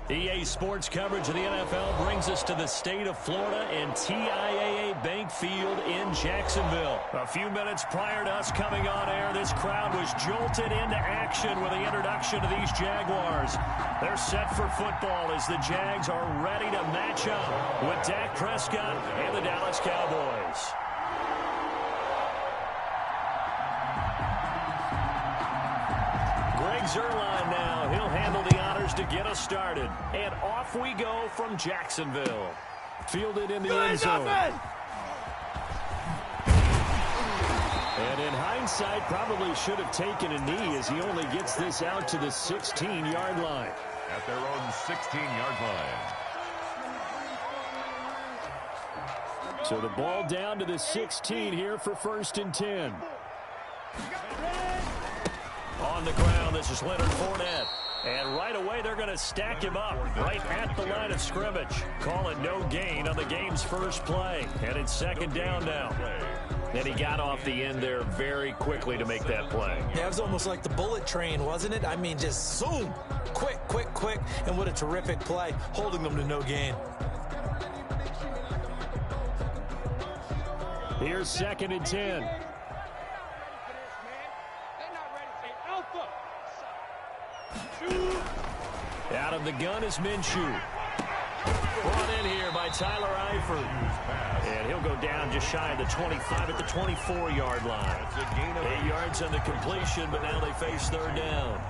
EA Sports coverage of the NFL brings us to the state of Florida and TIAA Bank Field in Jacksonville. A few minutes prior to us coming on air, this crowd was jolted into action with the introduction of these Jaguars. They're set for football as the Jags are ready to match up with Dak Prescott and the Dallas Cowboys. Greg Zuerlein now. He'll handle the honors to get us started. And off we go from Jacksonville. Fielded in the end zone. And in hindsight, probably should have taken a knee as he only gets this out to the 16-yard line. At their own 16-yard line. So the ball down to the 16 here for 1st and 10. On the ground, this is Leonard Fournette. And right away, they're going to stack him up right at the line of scrimmage. Call it no gain on the game's first play. And it's 2nd down now. And he got off the end there very quickly to make that play. Yeah, it was almost like the bullet train, wasn't it? I mean, just zoom. Quick, quick, quick. And what a terrific play, holding them to no gain. Here's 2nd and 10. Out of the gun is Minshew. Brought in here by Tyler Eifert. And he'll go down just shy of the 25 at the 24-yard line. 8 yards on the completion, but now they face 3rd down.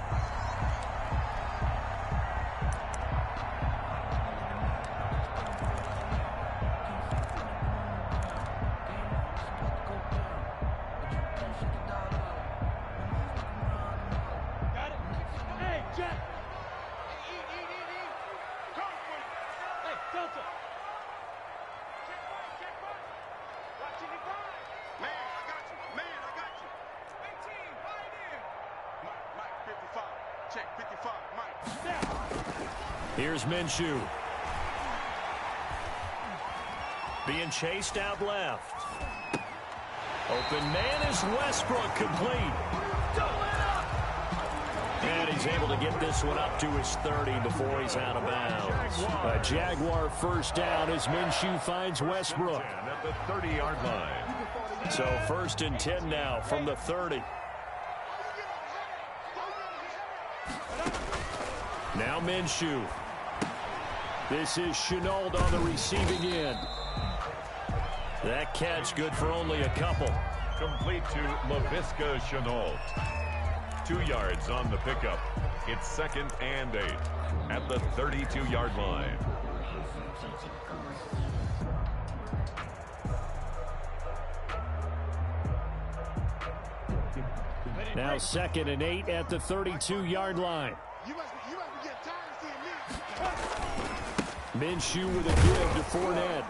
Here's Minshew. Being chased out left. Open man is Westbrook, complete. And he's able to get this one up to his 30 before he's out of bounds. A Jaguar 1st down as Minshew finds Westbrook. At the 30-yard line. So 1st and 10 now from the 30. Now Minshew. This is Shenault on the receiving end. That catch good for only a couple. Complete to Laviska Shenault. 2 yards on the pickup. It's 2nd and 8 at the 32-yard line. Now 2nd and 8 at the 32-yard line. Minshew with a give to Fournette.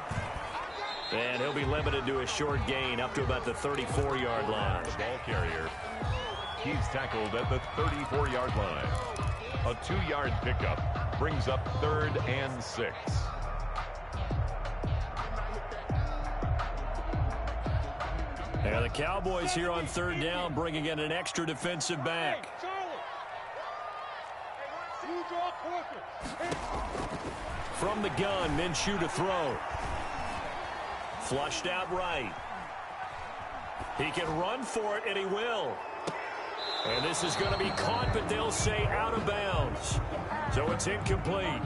And he'll be limited to a short gain up to about the 34-yard line. The ball carrier. He's tackled at the 34-yard line. A 2-yard pickup brings up 3rd and 6. And the Cowboys here on 3rd down bringing in an extra defensive back. From the gun, Minshew to throw. Flushed out right. He can run for it, and he will. And this is going to be caught, but they'll say out of bounds. So it's incomplete.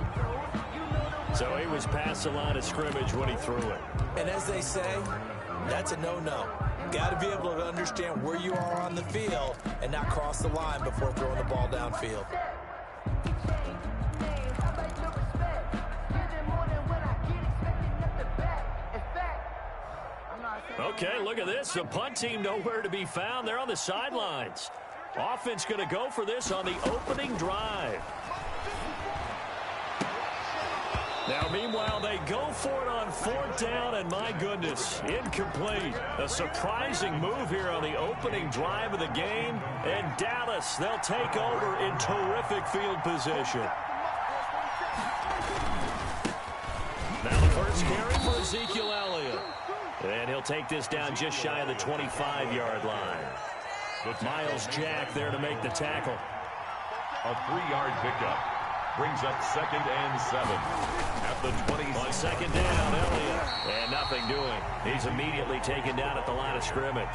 So he was past the line of scrimmage when he threw it. And as they say, that's a no-no. Got to be able to understand where you are on the field and not cross the line before throwing the ball downfield. Okay, look at this. The punt team nowhere to be found. They're on the sidelines. Offense going to go for this on the opening drive. Now, meanwhile, they go for it on 4th down, and my goodness, incomplete. A surprising move here on the opening drive of the game. And Dallas, they'll take over in terrific field position. Now the first carry for Ezekiel Elliott. And he'll take this down just shy of the 25-yard line. Miles Jack there to make the tackle. A 3-yard pickup brings up 2nd and 7 at the 20. On 2nd down, Elliott. And nothing doing. He's immediately taken down at the line of scrimmage.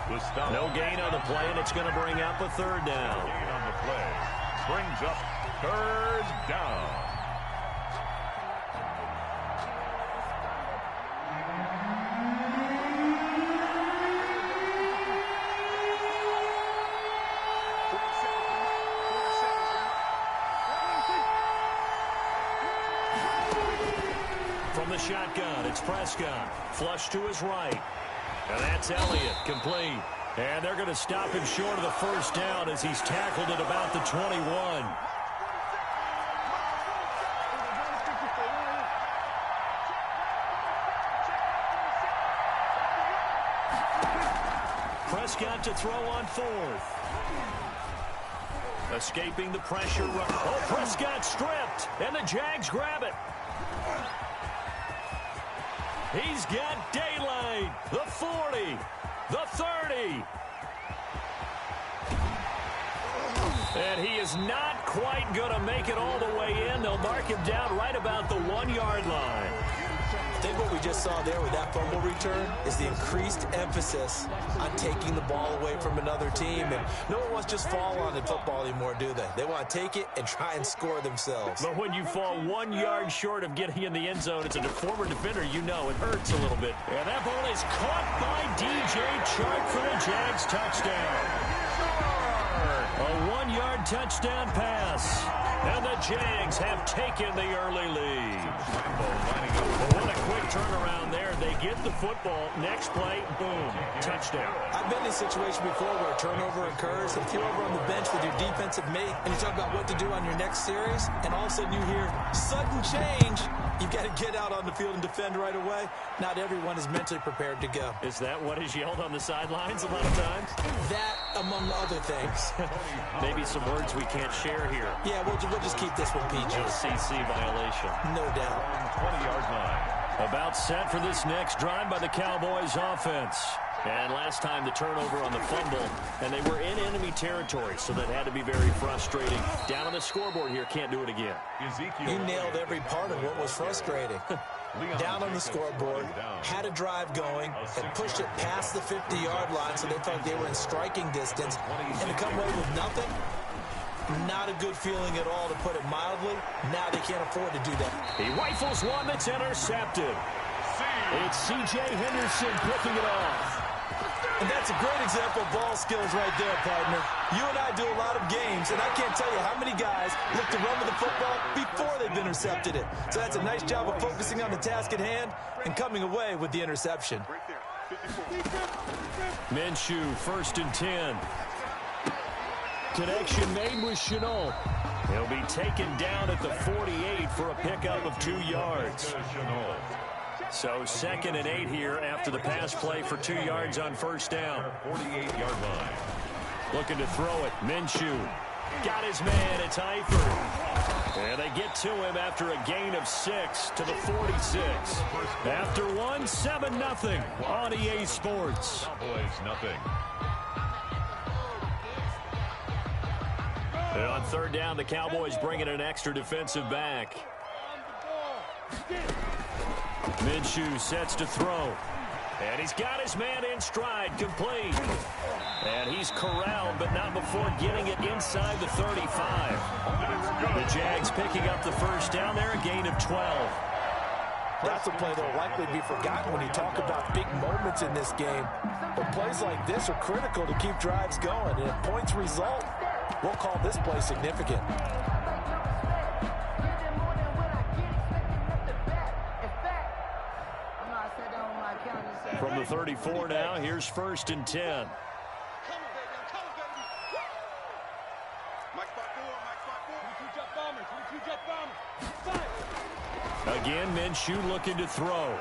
No gain on the play, and it's going to bring up a 3rd down. No gain on the play. Brings up 3rd down. From the shotgun, it's Prescott. Flush to his right. And that's Elliott, complete. And they're going to stop him short of the 1st down as he's tackled at about the 21. Prescott to throw on 4th. Escaping the pressure. Oh, Prescott stripped, and the Jags grab it. He's got daylight. The 40, the 30. And he is not quite going to make it all the way in. They'll mark him down right about the 1-yard line. I think what we just saw there with that fumble return is the increased emphasis on taking the ball away from another team. And no one wants to just fall on in football anymore, do they? They want to take it and try and score themselves. But when you fall 1 yard short of getting in the end zone, it's a former defender, you know it hurts a little bit. And that ball is caught by DJ Chark for the Jags touchdown. A 1-yard touchdown pass. And the Jags have taken the early lead. What a quick turnaround there. They get the football. Next play, boom, touchdown. I've been in a situation before where a turnover occurs. If you're over on the bench with your defensive mate and you talk about what to do on your next series, and all of a sudden you hear sudden change, you've got to get out on the field and defend right away. Not everyone is mentally prepared to go. Is that what is yelled on the sidelines a lot of times? That, among other things. Maybe some words we can't share here. Yeah, we'll just keep this one PG. FCC violation. No doubt. 20-yard line. About set for this next drive by the Cowboys offense. And last time the turnover on the fumble, and they were in enemy territory, so that had to be very frustrating. Down on the scoreboard here, can't do it again. You nailed every part of what was frustrating. Down on the scoreboard, had a drive going, and pushed it past the 50-yard line, so they thought they were in striking distance, and to come away with nothing, not a good feeling at all, to put it mildly. Now they can't afford to do that. He rifles one that's intercepted. It's C.J. Henderson picking it off. And that's a great example of ball skills right there, partner. You and I do a lot of games, and I can't tell you how many guys look to run with the football before they've intercepted it. So that's a nice job of focusing on the task at hand and coming away with the interception. Minshew, 1st and 10. Connection made with Shenault. He'll be taken down at the 48 for a pickup of 2 yards. So 2nd and 8 here after the pass play for 2 yards on 1st down. 48-yard line. Looking to throw it. Minshew. Got his man. It's Eifert. And they get to him after a gain of 6 to the 46. After one, 7-0 on EA Sports. Cowboys, nothing. And on 3rd down, the Cowboys bring in an extra defensive back. Minshew sets to throw. And he's got his man in stride, complete. And he's corralled, but not before getting it inside the 35. The Jags picking up the 1st down there, a gain of 12. That's a play that will likely be forgotten when you talk about big moments in this game. But plays like this are critical to keep drives going. And if points result, we'll call this play significant. From the 34 now, here's 1st and 10. Again, Minshew looking to throw.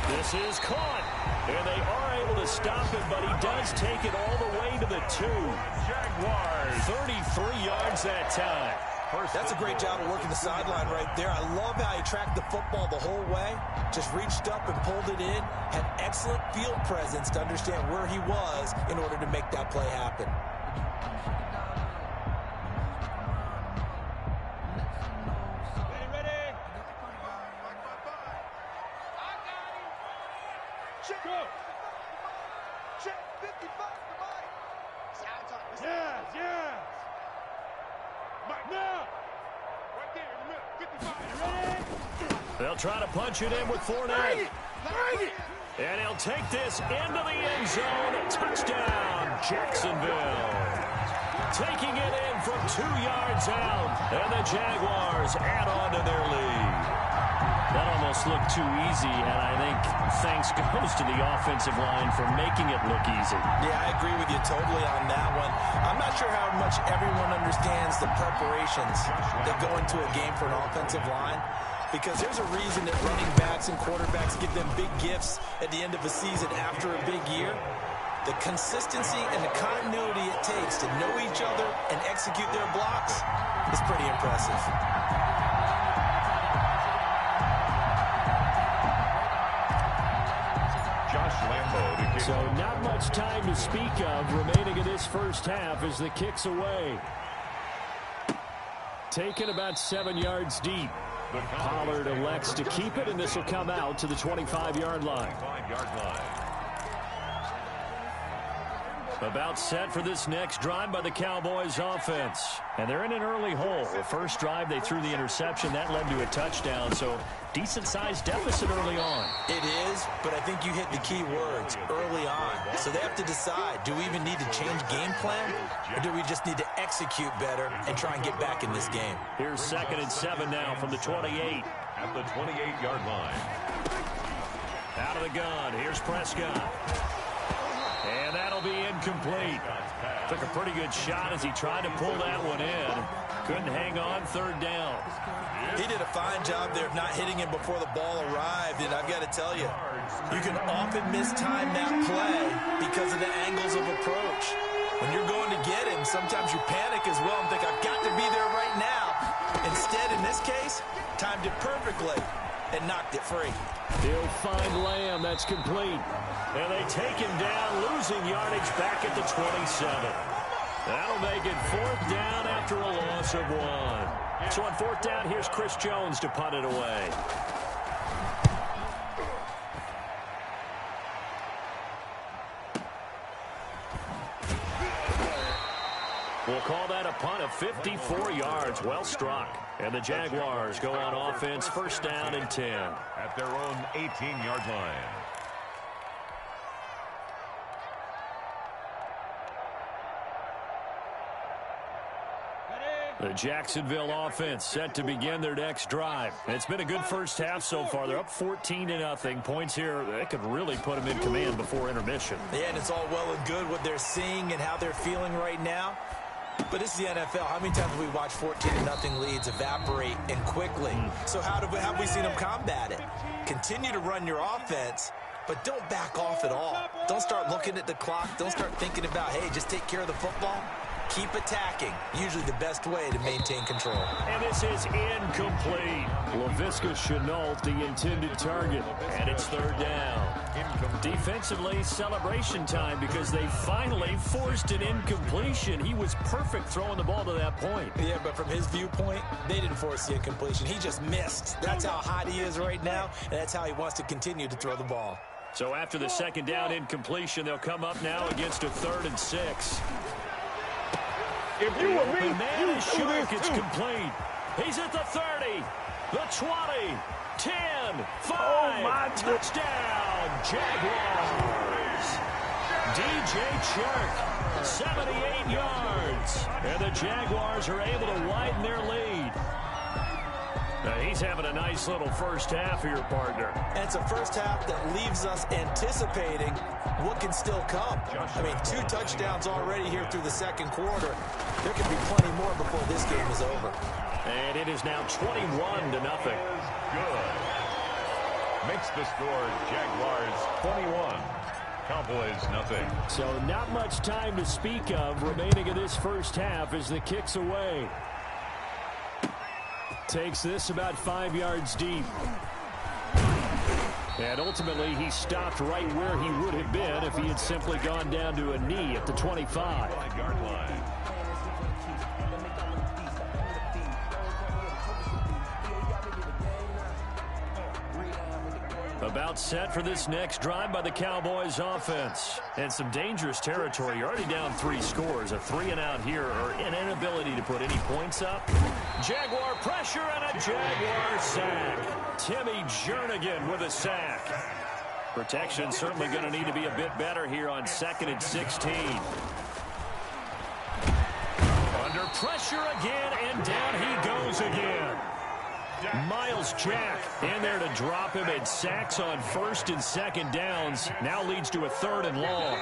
This is caught. And they are able to stop him, but he does take it all the way to the 2. Jaguars, 33 yards that time. That's a great job of working the sideline right there. I love how he tracked the football the whole way. Just reached up and pulled it in. Had excellent field presence to understand where he was in order to make that play happen. Check. Go. Check. 55 to Mike. Yes, yes. Mike, now. Right there in the middle. 55. Ready? They'll try to punch it in with Fournette. Bring it. And he'll take this into the end zone. Touchdown, Jacksonville. Taking it in from 2 yards out. And the Jaguars add on to their lead. That almost looked too easy, and I think thanks goes to the offensive line for making it look easy. Yeah, I agree with you totally on that one. I'm not sure how much everyone understands the preparations that go into a game for an offensive line, because there's a reason that running backs and quarterbacks give them big gifts at the end of a season after a big year. The consistency and the continuity it takes to know each other and execute their blocks is pretty impressive. So not much time to speak of remaining in this first half as the kick's away. Taken about 7 yards deep. Pollard elects to keep it, and this will come out to the 25-yard line. About set for this next drive by the Cowboys offense. And they're in an early hole. The first drive, they threw the interception. That led to a touchdown, so decent-sized deficit early on. It is, but I think you hit the key words, early on. So they have to decide, do we even need to change game plan, or do we just need to execute better and try and get back in this game? Here's 2nd and 7 now from the 28. At the 28-yard line. Out of the gun, here's Prescott. And that'll be incomplete. Took a pretty good shot as he tried to pull that one in. Couldn't hang on, 3rd down. He did a fine job there of not hitting him before the ball arrived, and I've got to tell you, you can often mistime that play because of the angles of approach. When you're going to get him, sometimes you panic as well and think, I've got to be there right now. Instead, in this case, timed it perfectly and knocked it free. He'll find Lamb. That's complete. And they take him down, losing yardage back at the 27. That'll make it 4th down after a loss of 1. So on 4th down, here's Chris Jones to punt it away. We'll call that a punt of 54 yards. Well struck. And the Jaguars go on offense, 1st down and 10. At their own 18-yard line. The Jacksonville offense set to begin their next drive. It's been a good first half so far. They're up 14-0. Points here, they could really put them in command before intermission. Yeah, and it's all well and good what they're seeing and how they're feeling right now. But this is the NFL. How many times have we watched 14-0 leads evaporate and quickly? So how have we seen them combat it? Continue to run your offense, but don't back off at all. Don't start looking at the clock. Don't start thinking about, hey, just take care of the football. Keep attacking. Usually the best way to maintain control. And this is incomplete. Laviska Shenault, the intended target. And it's 3rd down. Defensively, celebration time because they finally forced an incompletion. He was perfect throwing the ball to that point. Yeah, but from his viewpoint, they didn't force the incompletion. He just missed. That's how hot he is right now, and that's how he wants to continue to throw the ball. So after the 2nd down incompletion, they'll come up now against a 3rd and 6. If you were me, Banana Shark, it's complete. He's at the 30, the 20, 10, 5, touchdown, Jaguars. DJ Chark, 78 yards. And the Jaguars are able to widen their lead. Now he's having a nice little first half here, partner. And it's a first half that leaves us anticipating what can still come. I mean, 2 touchdowns already here through the 2nd quarter. There could be plenty more before this game is over. And it is now 21-0. Good. Makes the score Jaguars 21. Cowboys nothing. So not much time to speak of remaining in this first half as the kick's away. Takes this about 5 yards deep. And ultimately, he stopped right where he would have been if he had simply gone down to a knee at the 25. 5-yard line. About set for this next drive by the Cowboys offense. And some dangerous territory. You're already down 3 scores. A 3-and-out here, or an inability to put any points up. Jaguar pressure and a Jaguar sack. Timmy Jernigan with a sack. Protection certainly going to need to be a bit better here on 2nd and 16. Under pressure again, and down he goes again. Miles Jack in there to drop him, and sacks on 1st and 2nd downs. Now leads to a 3rd and long.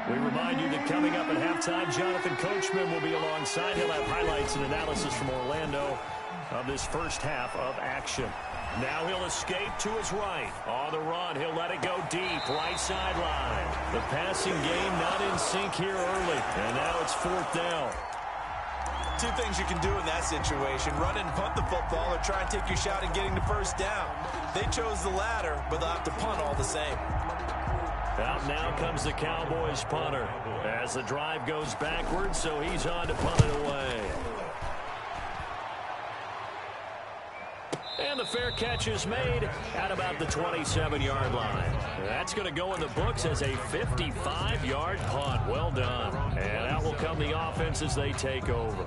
We remind you that coming up at halftime, Jonathan Coachman will be alongside. He'll have highlights and analysis from Orlando of this first half of action. Now he'll escape to his right. On the run, he'll let it go deep, right sideline. The passing game not in sync here early, and now it's 4th down. 2 things you can do in that situation: run and punt the football, or try and take your shot at getting the first down. They chose the latter, but they'll have to punt all the same. Out now comes the Cowboys punter as the drive goes backwards, so he's on to punt it away. And the fair catch is made at about the 27-yard line. That's going to go in the books as a 55-yard punt. Well done. And out will come the offense as they take over.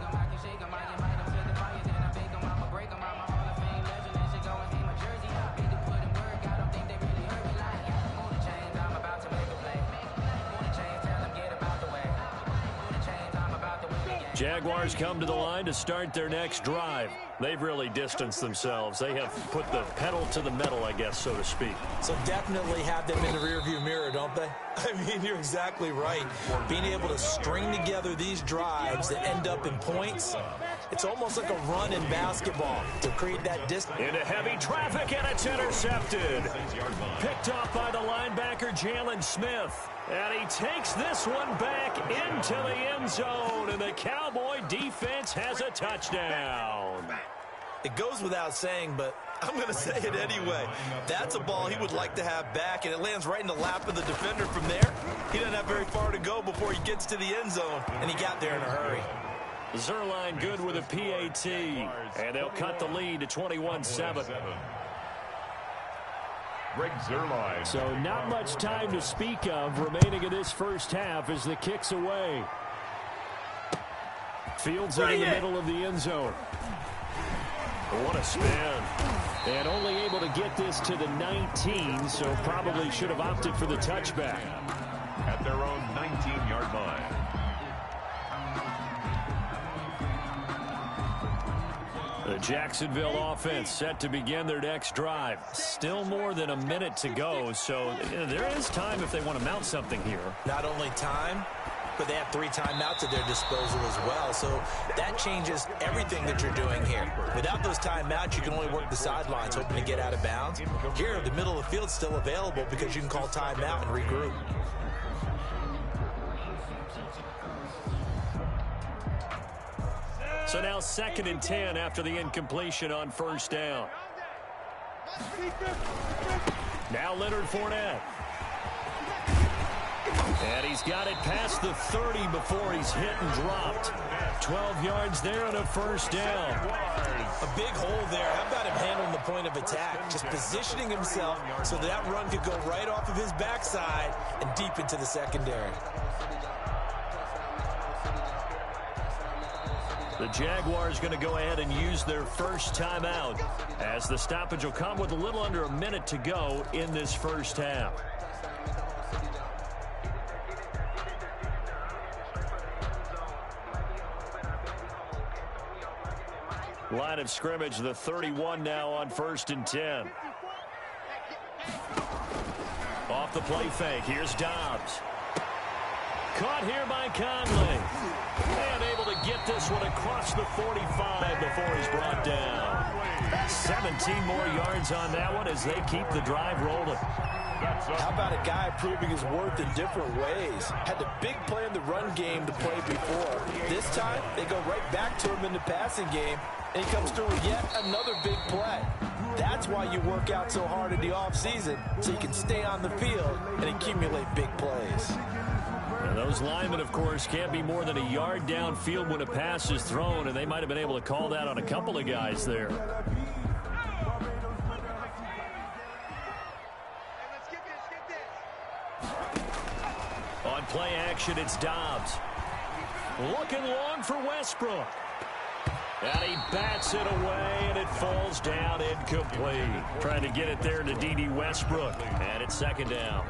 Jaguars come to the line to start their next drive. They've really distanced themselves. They have put the pedal to the metal, I guess, so to speak. So definitely have them in the rearview mirror, don't they? I mean, you're exactly right. Being able to string together these drives that end up in points, it's almost like a run in basketball to create that distance. Into heavy traffic, and it's intercepted. Picked off by the linebacker, Jalen Smith. And he takes this one back into the end zone, and the Cowboy defense has a touchdown. It goes without saying, but I'm going to say it anyway. That's a ball he would like to have back, and it lands right in the lap of the defender from there. He doesn't have very far to go before he gets to the end zone, and he got there in a hurry. Zerline good with a PAT, and they'll cut the lead to 21-7. Greg Zerline. So not much time to speak of remaining in this first half as the kick's away. Fields it in the middle of the end zone. What a spin. And only able to get this to the 19, so probably should have opted for the touchback. At their own 19-yard line. The Jacksonville offense set to begin their next drive. Still more than a minute to go, so there is time if they want to mount something here. Not only time, but they have 3 timeouts at their disposal as well, so that changes everything that you're doing here. Without those timeouts, you can only work the sidelines, hoping to get out of bounds. Here, the middle of the field's still available because you can call timeout and regroup. So now 2nd and 10 after the incompletion on first down. Now Leonard Fournette. And he's got it past the 30 before he's hit and dropped. 12 yards there and a first down. A big hole there. How about him handling the point of attack? Just positioning himself so that run could go right off of his backside and deep into the secondary. The Jaguars going to go ahead and use their first timeout as the stoppage will come with a little under a minute to go in this first half. Line of scrimmage, the 31 now on 1st and 10. Off the play fake, here's Dobbs. Caught here by Conley. And able to get this one across the 45 before he's brought down. 17 more yards on that one as they keep the drive rolling. How about a guy proving his worth in different ways? Had the big play in the run game to play before. This time, they go right back to him in the passing game, and he comes through with yet another big play. That's why you work out so hard in the offseason, so you can stay on the field and accumulate big plays. And those linemen, of course, can't be more than a yard downfield when a pass is thrown, and they might have been able to call that on a couple of guys there. On play action, it's Dobbs. Looking long for Westbrook. And he bats it away, and it falls down incomplete. Trying to get it there to D.D. Westbrook. And it's second down.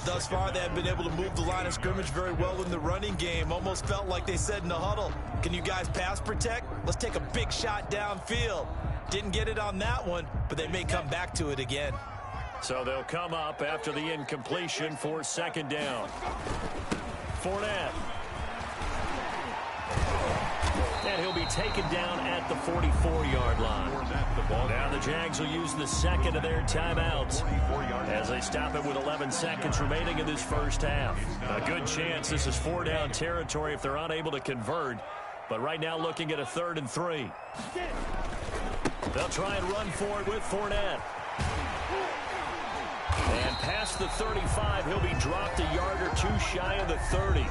Thus far, they have been able to move the line of scrimmage very well in the running game. Almost felt like they said in the huddle, can you guys pass protect? Let's take a big shot downfield. Didn't get it on that one, but they may come back to it again. So they'll come up after the incompletion for second down. Fournette. And he'll be taken down at the 44-yard line. Now the Jags will use the second of their timeouts as they stop it with 11 seconds remaining in this first half. A good chance this is 4-down territory if they're unable to convert. But right now looking at a 3rd and 3. They'll try and run for it with Fournette. And past the 35, he'll be dropped a yard or two shy of the 30.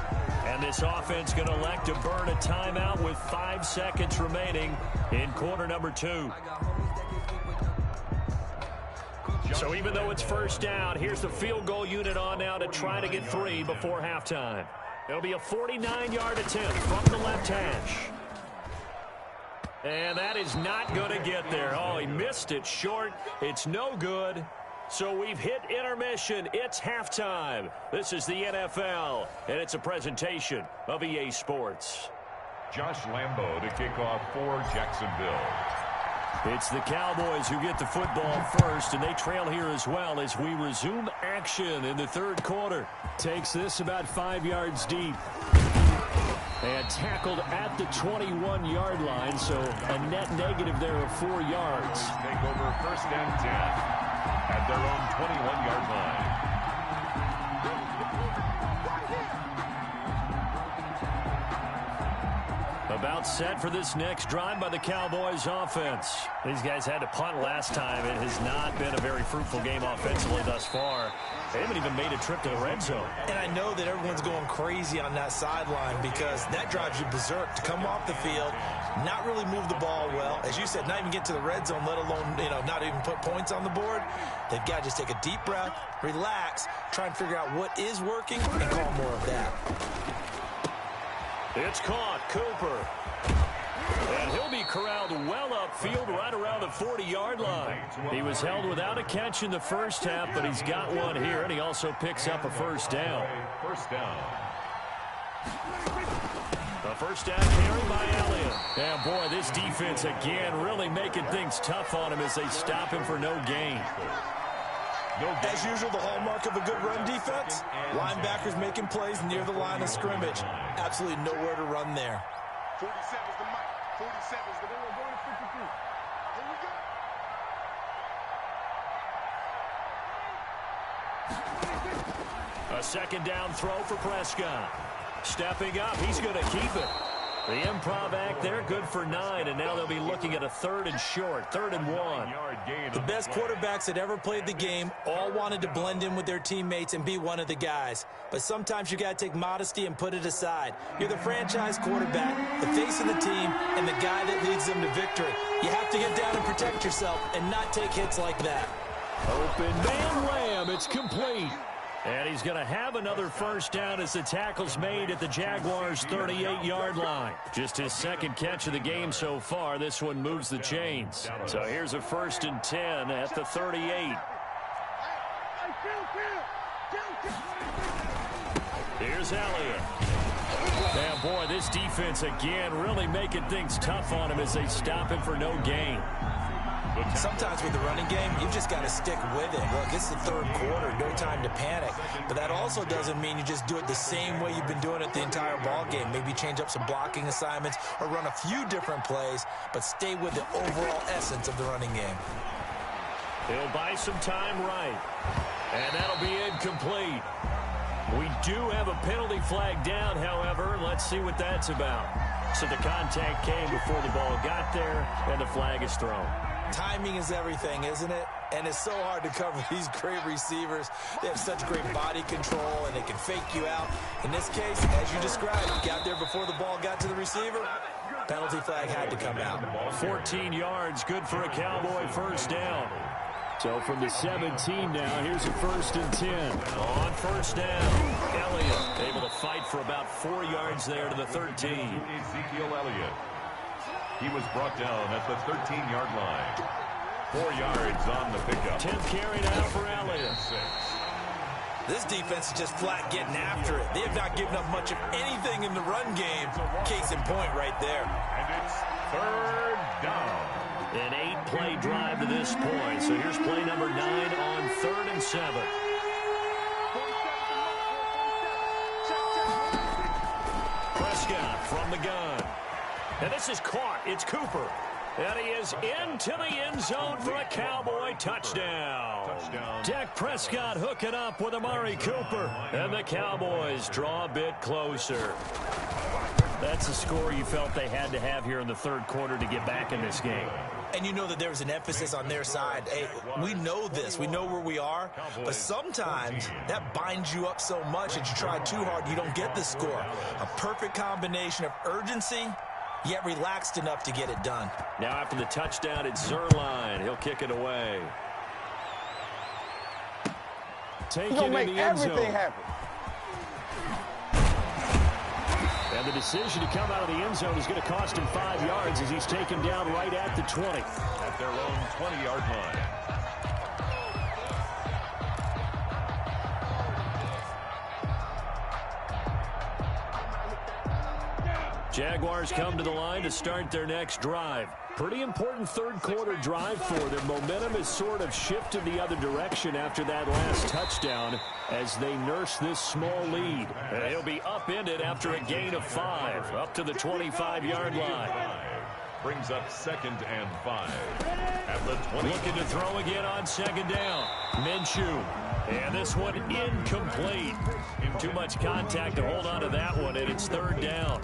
And this offense going to elect to burn a timeout with 5 seconds remaining in quarter number 2. So even though it's first down, here's the field goal unit on now to try to get 3 before halftime. It'll be a 49-yard attempt from the left hash. And that is not going to get there. Oh, he missed it short. It's no good. So we've hit intermission. It's halftime. This is the NFL, and it's a presentation of EA Sports. Josh Lambo to kick off for Jacksonville. It's the Cowboys who get the football first, and they trail here as well as we resume action in the third quarter. Takes this about 5 yards deep. And tackled at the 21-yard line, so a net negative there of 4 yards. Take over first and 10. At their own 21-yard line. About set for this next drive by the Cowboys offense. These guys had to punt last time. It has not been a very fruitful game offensively thus far. They haven't even made a trip to the red zone. And I know that everyone's going crazy on that sideline because that drives you berserk to come off the field, not really move the ball well. As you said, not even get to the red zone, let alone, not even put points on the board. They've got to just take a deep breath, relax, try and figure out what is working, and call more of that. It's caught. Cooper. And he'll be corralled well upfield right around the 40-yard line. He was held without a catch in the first half, but he's got one here, and he also picks up a first down. First down. A first down carry by Elliott. And boy, this defense again really making things tough on him as they stop him for no gain. As usual, the hallmark of a good run defense, linebackers making plays near the line of scrimmage. Absolutely nowhere to run there. 47's the mic. 47's the middle. Going to 53. Here we go. A second down throw for Prescott. Stepping up, he's going to keep it. The improv act there, good for 9, and now they'll be looking at a 3rd and short, 3rd and 1. The best quarterbacks that ever played the game all wanted to blend in with their teammates and be one of the guys. But sometimes you got to take modesty and put it aside. You're the franchise quarterback, the face of the team, and the guy that leads them to victory. You have to get down and protect yourself and not take hits like that. Open man Lamb, it's complete. And he's going to have another first down as the tackle's made at the Jaguars' 38-yard line. Just his second catch of the game so far. This one moves the chains. So here's a 1st and 10 at the 38. Here's Elliott. And boy, this defense again really making things tough on him as they stop him for no gain. Sometimes with the running game, you just got to stick with it. Look, it's the third quarter, no time to panic. But that also doesn't mean you just do it the same way you've been doing it the entire ball game. Maybe change up some blocking assignments or run a few different plays, but stay with the overall essence of the running game. He'll buy some time right. And that'll be incomplete. We do have a penalty flag down, however. Let's see what that's about. So the contact came before the ball got there, and the flag is thrown. Timing is everything, isn't it? And it's so hard to cover these great receivers. They have such great body control, and they can fake you out. In this case, as you described, got there before the ball got to the receiver. Penalty flag had to come out. 14 yards, good for a Cowboy first down. So from the 17 now, here's a 1st and 10. On first down, Elliott able to fight for about 4 yards there to the 13. Ezekiel Elliott. He was brought down at the 13-yard line. 4 yards on the pickup. 10th carry now for Elliott. This defense is just flat getting after it. They have not given up much of anything in the run game. Case in point right there. And it's 3rd down. An 8-play drive to this point. So here's play number 9 on 3rd and 7. Prescott from the gun. And this is caught. It's Cooper. And he is into the end zone for a Cowboy touchdown. Dak Prescott hooking up with Amari Cooper. And the Cowboys draw a bit closer. That's a score you felt they had to have here in the 3rd quarter to get back in this game. And you know that there was an emphasis on their side. Hey, we know this. We know where we are. But sometimes that binds you up so much that you try too hard, you don't get the score. A perfect combination of urgency, yet relaxed enough to get it done. Now after the touchdown, it's Zuerlein. He'll kick it away. Take it in the end zone. Happen. And the decision to come out of the end zone is going to cost him 5 yards as he's taken down right at the 20. At their own 20-yard line. Jaguars come to the line to start their next drive. Pretty important 3rd quarter drive for them. Momentum has sort of shifted the other direction after that last touchdown as they nurse this small lead. And he'll be upended after a gain of 5 up to the 25-yard line. Brings up 2nd and 5 at the 20. Looking to throw again on 2nd down. Minshew. And this one incomplete. Too much contact to hold on to that one, and it's 3rd down.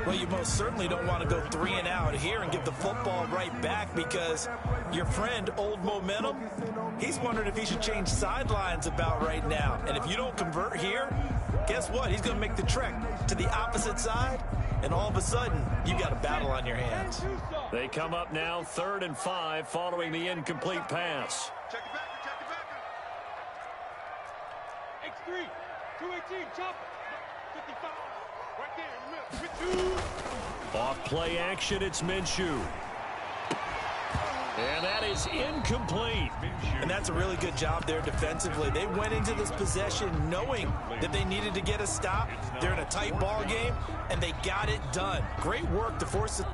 Well, you most certainly don't want to go 3 and out here and give the football right back because your friend, Old Momentum, he's wondering if he should change sidelines about right now. And if you don't convert here, guess what? He's going to make the trek to the opposite side, and all of a sudden, you got a battle on your hands. They come up now 3rd and 5 following the incomplete pass. Check it back. X3, 218, chopper, 55. Right there in the middle. Off play action, it's Minshew. And that is incomplete. And that's a really good job there defensively. They went into this possession knowing that they needed to get a stop. They're in a tight ball game, and they got it done. Great work to force it.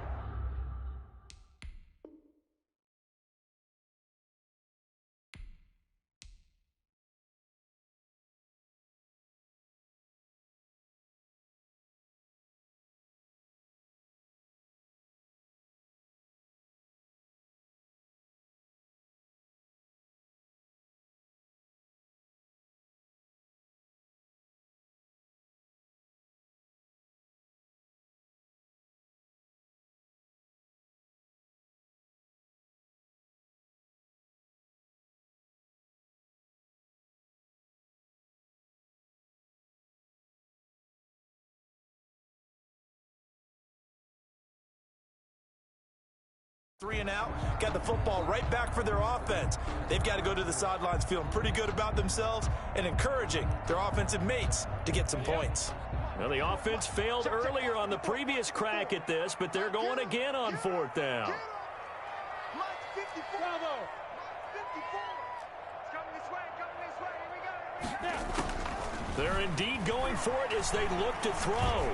Three and out, got the football right back for their offense. They've got to go to the sidelines feeling pretty good about themselves and encouraging their offensive mates to get some points. Well, the offense failed earlier on the previous crack at this, but they're going again on 4th down. They're indeed going for it as they look to throw.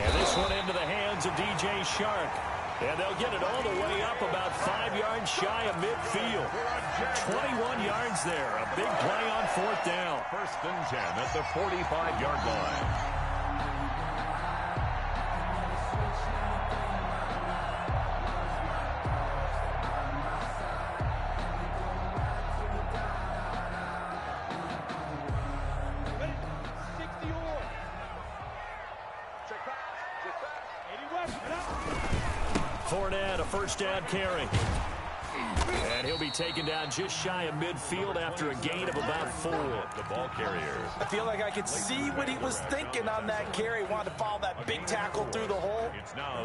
And this one into the hands of DJ Shark. And they'll get it all the way up about 5 yards shy of midfield. 21 yards there. A big play on 4th down. 1st and 10 at the 45-yard line. Fournette, a first down carry. And he'll be taken down just shy of midfield after a gain of about 4. The ball carriers. I feel like I could see what he was thinking on that carry. Wanted to follow that big tackle through the hole.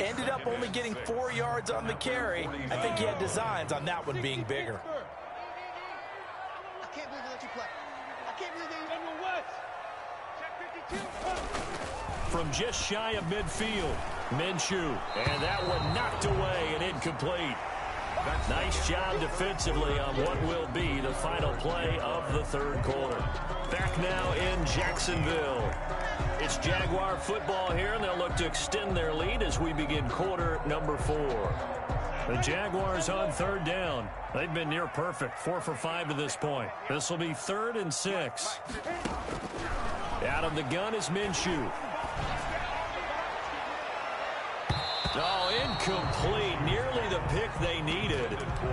Ended up only getting 4 yards on the carry. I think he had designs on that one being bigger. I can't believe they let you play. I can't believe they even West. Check 52. From just shy of midfield, Minshew. And that one knocked away and incomplete. Nice job defensively on what will be the final play of the third quarter. Back now in Jacksonville. It's Jaguar football here, and they'll look to extend their lead as we begin quarter number 4. The Jaguars on third down. They've been near perfect, 4 for 5 to this point. This will be 3rd and 6. Out of the gun is Minshew. Oh, incomplete. Nearly the pick they needed.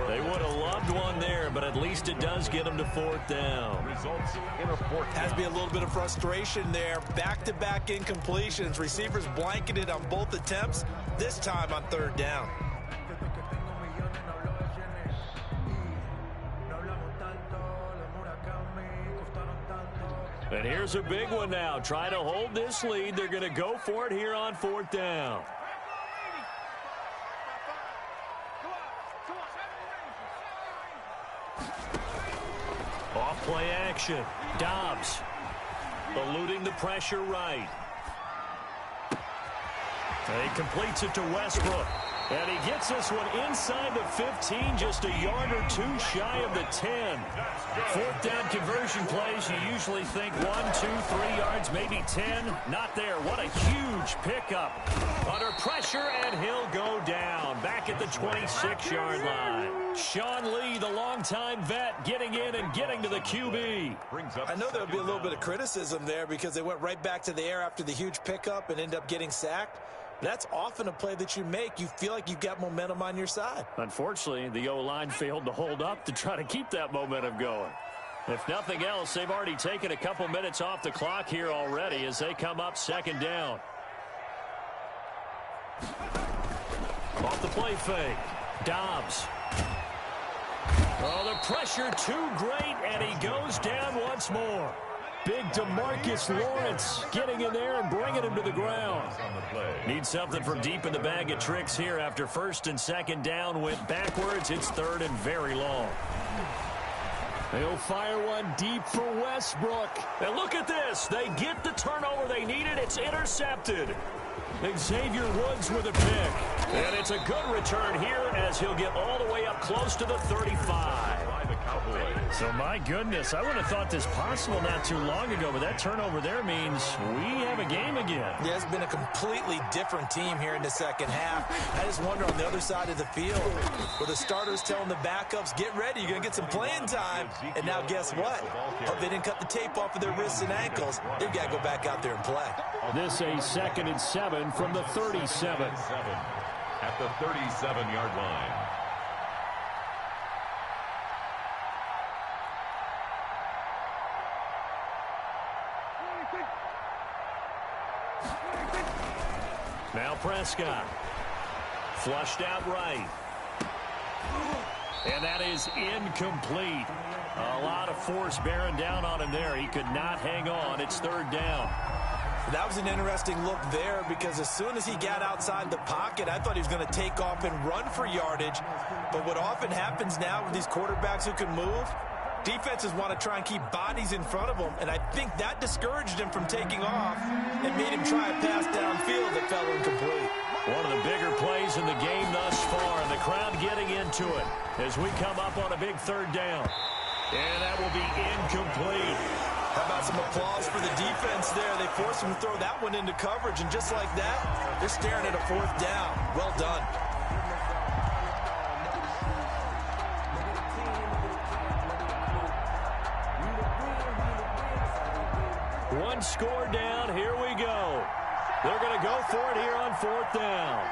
They would have loved one there, but at least it does get them to 4th down. Results in a 4th. Has to be a little bit of frustration there. Back-to-back incompletions. Receivers blanketed on both attempts, this time on 3rd down. And here's a big one now. Try to hold this lead. They're going to go for it here on 4th down. Off play action. Dobbs eluding the pressure right. And he completes it to Westbrook. And he gets this one inside the 15, just a yard or 2 shy of the 10. 4th down conversion plays, you usually think 1, 2, 3 yards, maybe 10. Not there. What a huge pickup. Under pressure, and he'll go down. Back at the 26-yard line. Sean Lee, the longtime vet, getting in and getting to the QB. I know there would be a little bit of criticism there because they went right back to the air after the huge pickup and end up getting sacked. That's often a play that you make. You feel like you've got momentum on your side. Unfortunately, the O-line failed to hold up to try to keep that momentum going. If nothing else, they've already taken a couple minutes off the clock here already as they come up 2nd down. Off the play fake. Dobbs. Oh, the pressure too great, and he goes down once more. Big DeMarcus Lawrence getting in there and bringing him to the ground. Need something from deep in the bag of tricks here after 1st and 2nd down went backwards. It's 3rd and very long. They'll fire one deep for Westbrook. And look at this. They get the turnover they needed. It's intercepted. Xavier Woods with a pick. And it's a good return here as he'll get all the way up close to the 35. So, my goodness, I would have thought this possible not too long ago, but that turnover there means we have a game again. Yeah, it's been a completely different team here in the 2nd half. I just wonder on the other side of the field where the starters telling the backups, get ready, you're going to get some playing time. And now guess what? Hope they didn't cut the tape off of their wrists and ankles. They've got to go back out there and play. This a 2nd and 7 from the 37. At the 37-yard line. Now Prescott. Flushed out right. And that is incomplete. A lot of force bearing down on him there. He could not hang on. It's 3rd down. That was an interesting look there because as soon as he got outside the pocket, I thought he was going to take off and run for yardage. But what often happens now with these quarterbacks who can move, defenses want to try and keep bodies in front of them, and I think that discouraged him from taking off and made him try a pass downfield that fell incomplete. One of the bigger plays in the game thus far, and the crowd getting into it as we come up on a big 3rd down. And that will be incomplete. How about some applause for the defense there? They forced him to throw that one into coverage, and just like that, they're staring at a 4th down. Well done. One score down. Here we go. They're going to go for it here on 4th down.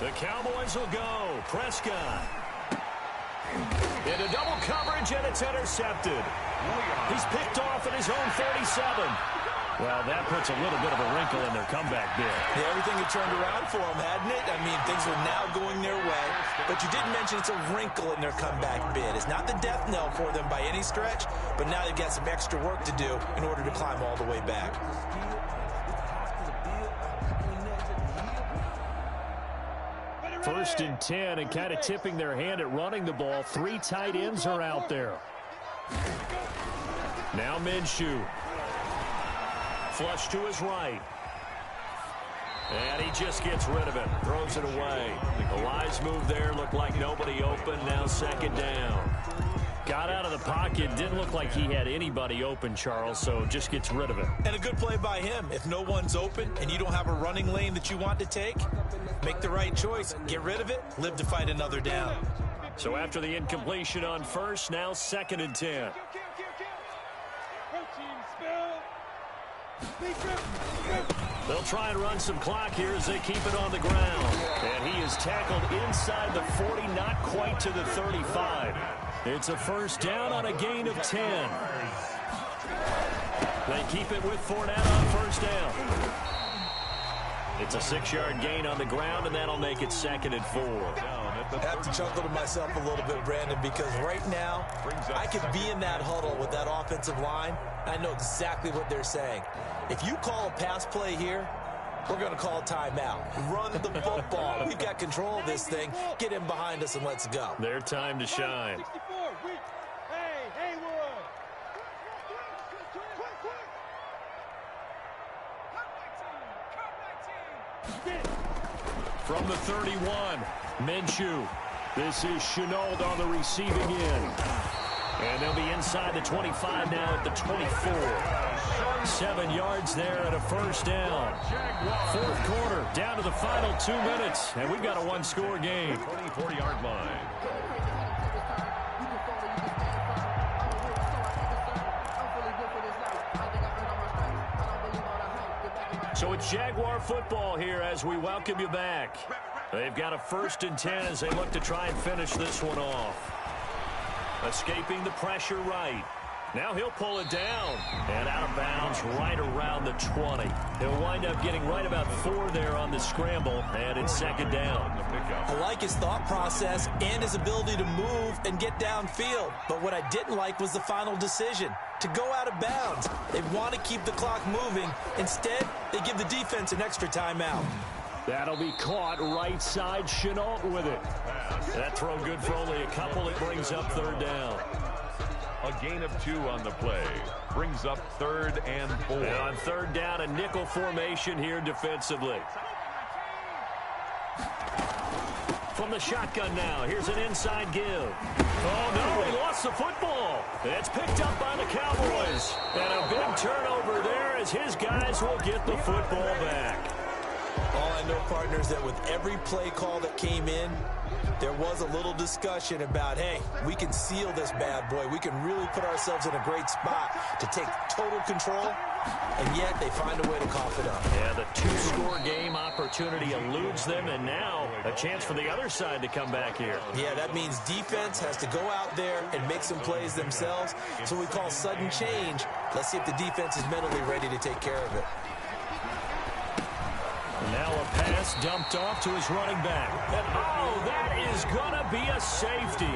The Cowboys will go. Prescott. Into double coverage, and it's intercepted. He's picked off at his own 37. Well, that puts a little bit of a wrinkle in their comeback bid. Yeah, everything had turned around for them, hadn't it? I mean, things were now going their way. But you did mention it's a wrinkle in their comeback bid. It's not the death knell for them by any stretch, but now they've got some extra work to do in order to climb all the way back. First and 10, and kind of tipping their hand at running the ball. 3 tight ends are out there. Now Minshew. Flush to his right. And he just gets rid of it. Throws it away. The wise move there. Looked like nobody open. Now second down. Got out of the pocket. Didn't look like he had anybody open, Charles, so just gets rid of it. And a good play by him. If no one's open and you don't have a running lane that you want to take, make the right choice. Get rid of it. Live to fight another down. So after the incompletion on first, now second and 10. They'll try and run some clock here as they keep it on the ground. And he is tackled inside the 40, not quite to the 35. It's a first down on a gain of 10. They keep it with Fournette on first down. It's a 6-yard gain on the ground, and that'll make it second and 4. I have to chuckle to myself a little bit, Brandon, because right now I could be in that huddle with that offensive line. I know exactly what they're saying. If you call a pass play here, we're going to call a timeout. Run the football. We've got control of this thing. Get in behind us and let's go. Their time to shine. Hey, Haywood. From the 31, Minshew. This is Shenault on the receiving end. And they'll be inside the 25 now at the 24. 7 yards there at a first down. Fourth quarter, down to the final 2 minutes. And we've got a one-score game. 24-yard line. So it's Jaguar football here as we welcome you back. They've got a first and 10 as they look to try and finish this one off. Escaping the pressure right. Now he'll pull it down. And out of bounds right around the 20. He'll wind up getting right about 4 there on the scramble. And it's second down. I like his thought process and his ability to move and get downfield. But what I didn't like was the final decision. To go out of bounds. They want to keep the clock moving. Instead, they give the defense an extra timeout. That'll be caught right side. Shenault with it. That throw good for only a couple. It brings up third down. A gain of 2 on the play. Brings up 3rd and 4. And on third down, a nickel formation here defensively. From the shotgun now. Here's an inside give. Oh, no, he lost the football. It's picked up by the Cowboys. And a big turnover there as his guys will get the football back. All I know, partners, that with every play call that came in, there was a little discussion about, hey, we can seal this bad boy. We can really put ourselves in a great spot to take total control, and yet they find a way to cough it up. Yeah, the 2-score game opportunity eludes them, and now a chance for the other side to come back here. Yeah, that means defense has to go out there and make some plays themselves. It's what we call sudden change. Let's see if the defense is mentally ready to take care of it. Now a pass dumped off to his running back. And oh, that is going to be a safety.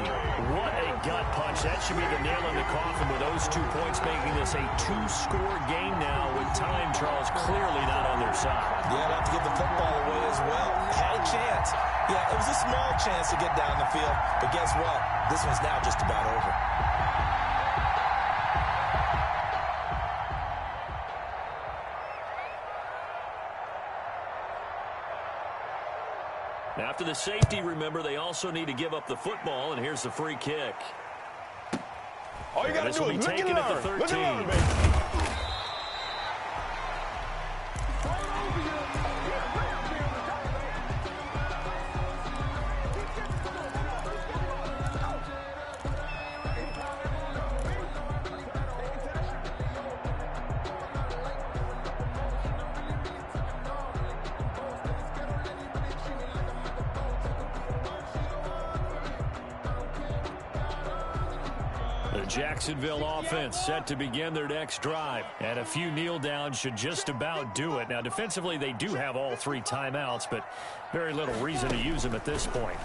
What a gut punch. That should be the nail in the coffin with those 2 points, making this a 2-score game now with time, Charles, clearly not on their side. Yeah, they'll have to give the football away as well. Had a chance. Yeah, it was a small chance to get down the field. But guess what? This one's now just about over. After the safety, remember, they also need to give up the football, and here's the free kick. All you got to do is look and learn. At the 13. Look and learn, baby. The Jacksonville offense set to begin their next drive. And a few kneel downs should just about do it. Now, defensively, they do have all 3 timeouts, but very little reason to use them at this point.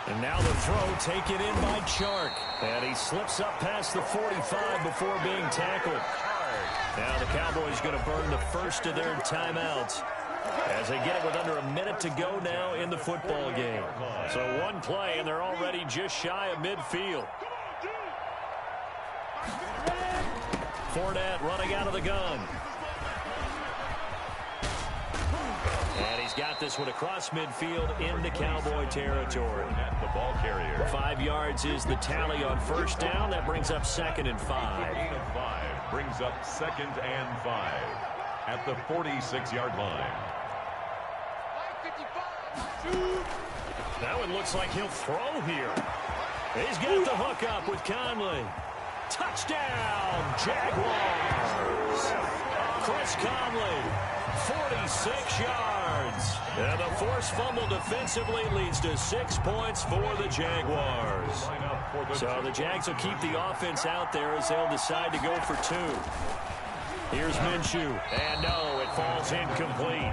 And now the throw taken in by Chark. And he slips up past the 45 before being tackled. Now the Cowboys going to burn the first of their timeouts as they get it with under a minute to go now in the football game. So one play, and they're already just shy of midfield. Fournette running out of the gun. And he's got this one across midfield into Cowboy territory. The ball carrier. 5 yards is the tally on first down. That brings up 2nd and 5. Gain of 5 brings up 2nd and 5 at the 46-yard line. That one looks like he'll throw here. He's got the hook up with Conley. Touchdown, Jaguars. Chris Conley, 46 yards. And the forced fumble defensively leads to 6 points for the Jaguars. So the Jags will keep the offense out there as they'll decide to go for 2. Here's Minshew. And no, it falls incomplete.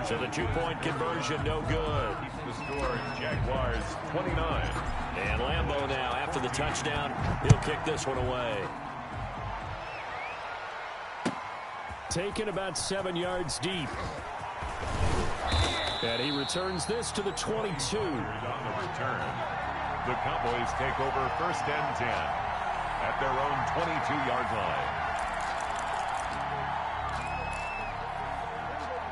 So the 2-point conversion no good. Keeps the score, Jaguars 29. And Lambeau now, after the touchdown, he'll kick this one away. Taken about 7 yards deep. And he returns this to the 22. On the return, the Cowboys take over 1st and 10 at their own 22-yard line.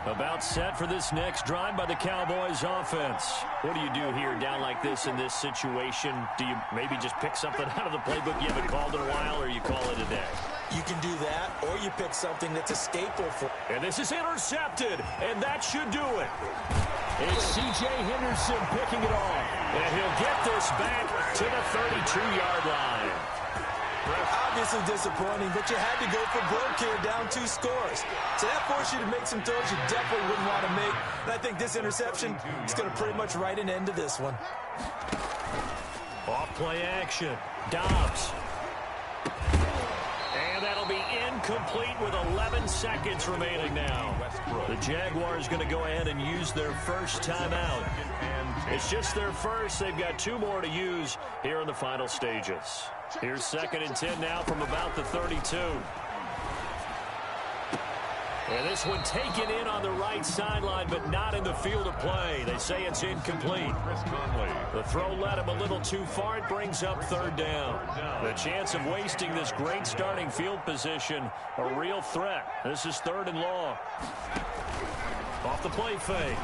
About set for this next drive by the Cowboys offense. What do you do here down like this in this situation? Do you maybe just pick something out of the playbook you haven't called in a while, or you call it a day? You can do that, or you pick something that's a staple for. And this is intercepted, and that should do it. It's C.J. Henderson picking it off. And he'll get this back to the 32-yard line. Obviously disappointing, but you had to go for broke here, down 2 scores. So that forced you to make some throws you definitely wouldn't want to make. And I think this interception is going to pretty much write an end to this one. Off play action. Dobbs. And that'll be incomplete with 11 seconds remaining now. The Jaguars going to go ahead and use their first timeout. It's just their first. They've got 2 more to use here in the final stages. Here's 2nd and 10 now from about the 32. And this one taken in on the right sideline, but not in the field of play. They say it's incomplete. Chris Conley. The throw led him a little too far. It brings up 3rd down. The chance of wasting this great starting field position, a real threat. This is 3rd and long. Off the play fake.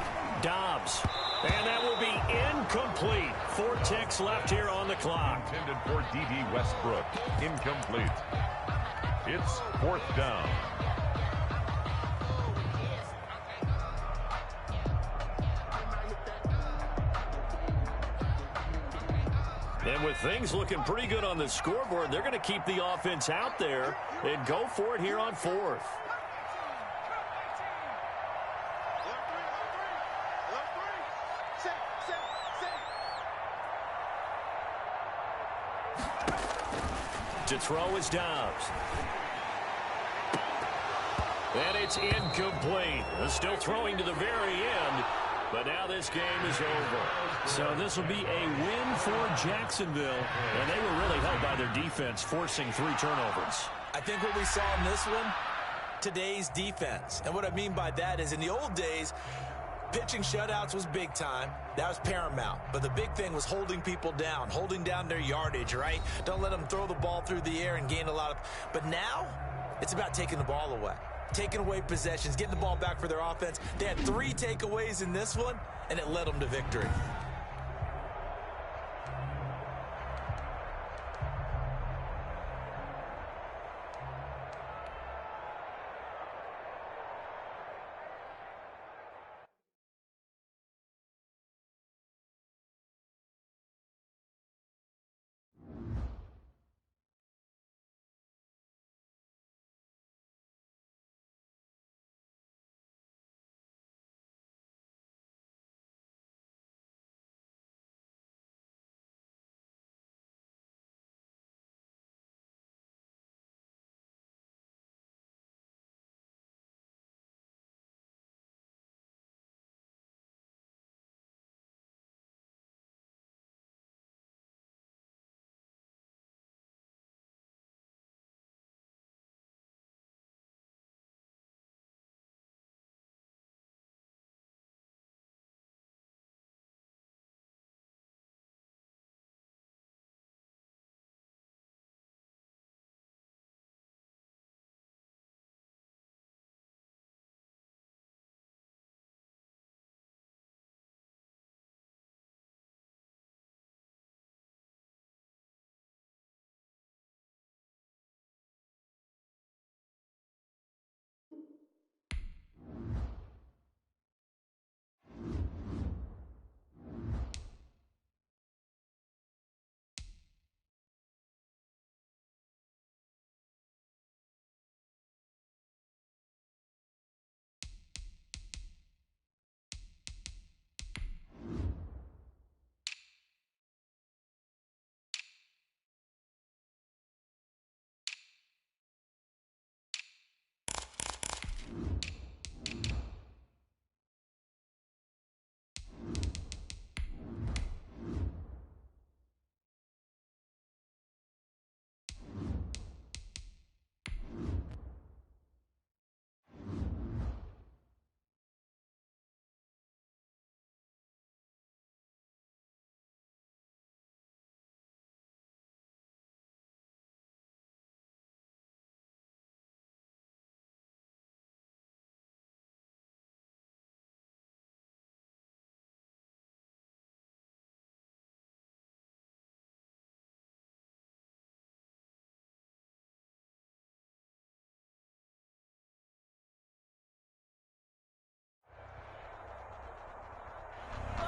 Dobbs. And that will be incomplete. 4 ticks left here on the clock. Intended for D.D. Westbrook. Incomplete. It's 4th down. And with things looking pretty good on the scoreboard, they're going to keep the offense out there and go for it here on 4th. To throw is Dobbs. And it's incomplete. Still throwing to the very end. But now this game is over. So this will be a win for Jacksonville. And they were really helped by their defense, forcing 3 turnovers. I think what we saw in this one, today's defense. And what I mean by that is in the old days, pitching shutouts was big time. That was paramount. But the big thing was holding people down, holding down their yardage, right? Don't let them throw the ball through the air and gain a lot of. But now, it's about taking the ball away. Taking away possessions, getting the ball back for their offense. They had 3 takeaways in this one, and it led them to victory.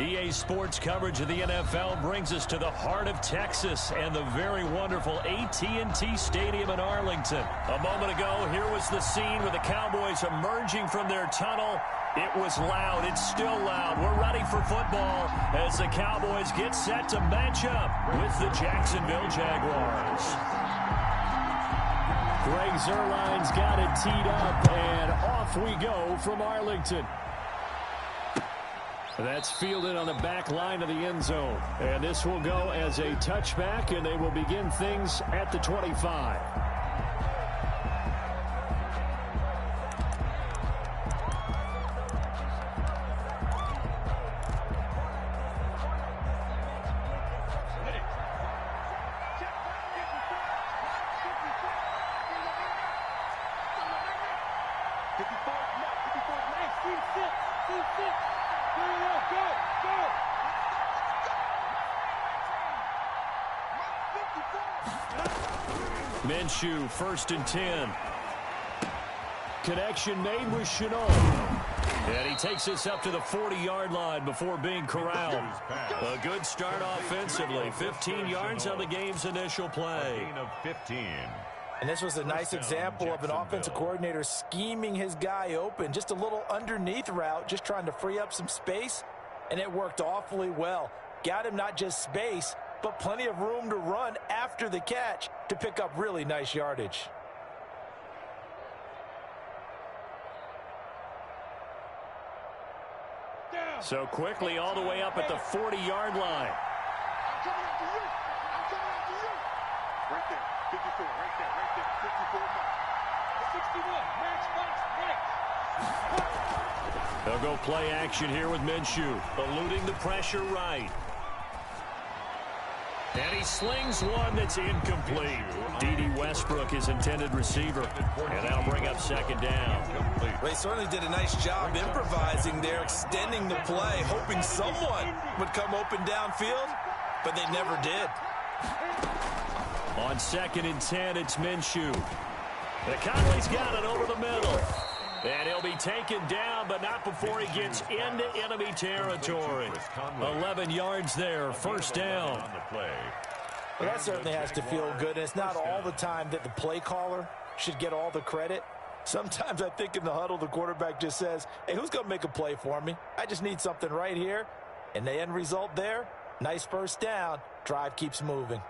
EA Sports coverage of the NFL brings us to the heart of Texas and the very wonderful AT&T Stadium in Arlington. A moment ago, here was the scene with the Cowboys emerging from their tunnel. It was loud. It's still loud. We're ready for football as the Cowboys get set to match up with the Jacksonville Jaguars. Greg Zuerlein's got it teed up, and off we go from Arlington. That's fielded on the back line of the end zone. And this will go as a touchback, and they will begin things at the 25. Minshew, 1st and 10. Connection made with Shenault. And he takes us up to the 40-yard line before being corralled. A good start offensively. 15 yards on the game's initial play. Of 15. And this was a nice example of an offensive coordinator scheming his guy open. Just a little underneath route, just trying to free up some space. And it worked awfully well. Got him not just space, but plenty of room to run after the catch to pick up really nice yardage. So quickly all the way up at the 40-yard line. I'm coming after you. I'm coming after you. Right there. 54. Right there. Right there. 54 mark. 61. Match. They'll go play action here with Minshew, eluding the pressure right. And he slings one that's incomplete. D.D. Westbrook, his intended receiver. And that'll bring up 2nd down. Well, they certainly did a nice job improvising there, extending the play, hoping someone would come open downfield, but they never did. On 2nd and 10, it's Minshew. And Conley's got it over the middle. And he'll be taken down, but not before he gets into enemy territory. 11 yards there, 1st down. Well, that certainly has to feel good. And it's not all the time that the play caller should get all the credit. Sometimes I think in the huddle, the quarterback just says, hey, who's going to make a play for me? I just need something right here. And the end result there, nice 1st down. Drive keeps moving.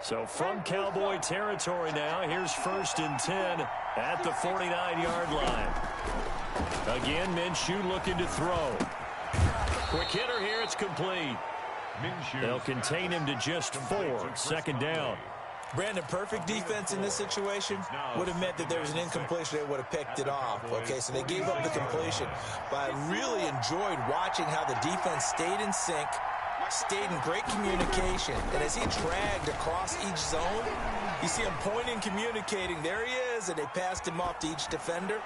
So from Cowboy territory now, here's 1st and 10 at the 49-yard line. Again, Minshew looking to throw. Quick hitter here, it's complete. They'll contain him to just 4, 2nd down. Brandon, perfect defense in this situation would have meant that there was an incompletion. They would have picked it off. Okay, so they gave up the completion. But I really enjoyed watching how the defense stayed in sync, stayed in great communication. And as he dragged across each zone, you see him pointing, communicating. There he is, and they passed him off to each defender.